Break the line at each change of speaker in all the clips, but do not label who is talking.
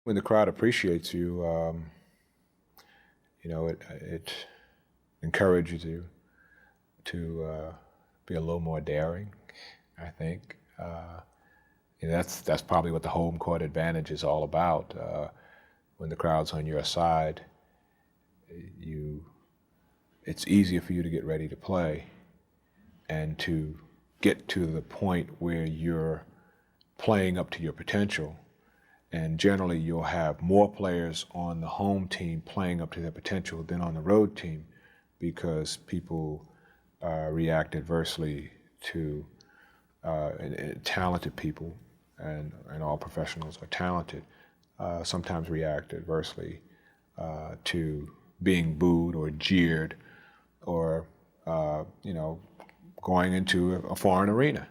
When the crowd appreciates you, it encourages you to be a little more daring, I think. That's probably what the home court advantage is all about. When the crowd's on your side, it's easier for you to get ready to play and to get to the point where you're playing up to your potential. And generally, you'll have more players on the home team playing up to their potential than on the road team, because people react adversely to and talented people, and all professionals are talented, sometimes react adversely to being booed or jeered or, going into a foreign arena.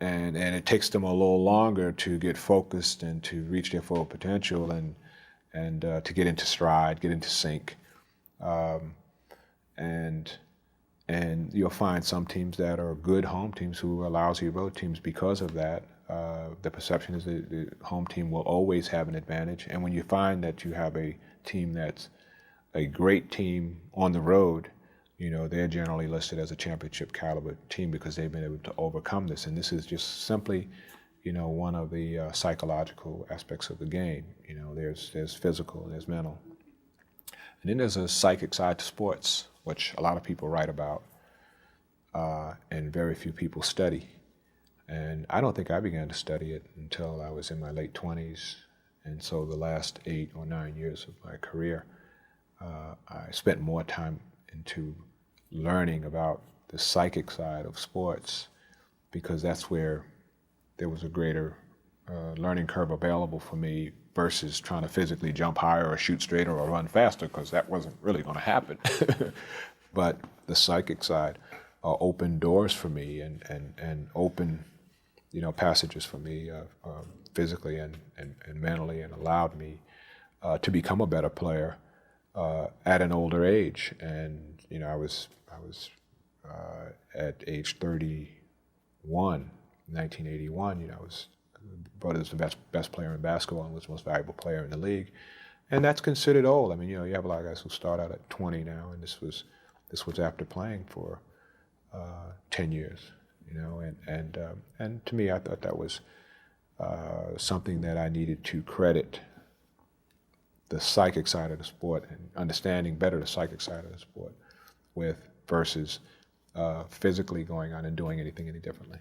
And it takes them a little longer to get focused and to reach their full potential and to get into stride, get into sync. And you'll find some teams that are good home teams who are lousy road teams because of that. The perception is that the home team will always have an advantage. And when you find that you have a team that's a great team on the road, they're generally listed as a championship caliber team because they've been able to overcome this. And this is just simply, one of the psychological aspects of the game. There's physical, there's mental. And then there's a psychic side to sports, which a lot of people write about and very few people study. And I don't think I began to study it until I was in my late 20s. And so the last 8 or 9 years of my career, I spent more time into learning about the psychic side of sports, because that's where there was a greater learning curve available for me versus trying to physically jump higher or shoot straighter or run faster, because that wasn't really going to happen. But the psychic side opened doors for me and opened passages for me physically and mentally, and allowed me to become a better player at an older age. And I was at age 31, 1981. I was voted as the best player in basketball and was the most valuable player in the league, and that's considered old. I mean, you have a lot of guys who start out at 20 now, and this was after playing for 10 years. And to me, I thought that was something that I needed to credit the psychic side of the sport and understanding better the psychic side of the sport with, versus physically going on and doing anything any differently.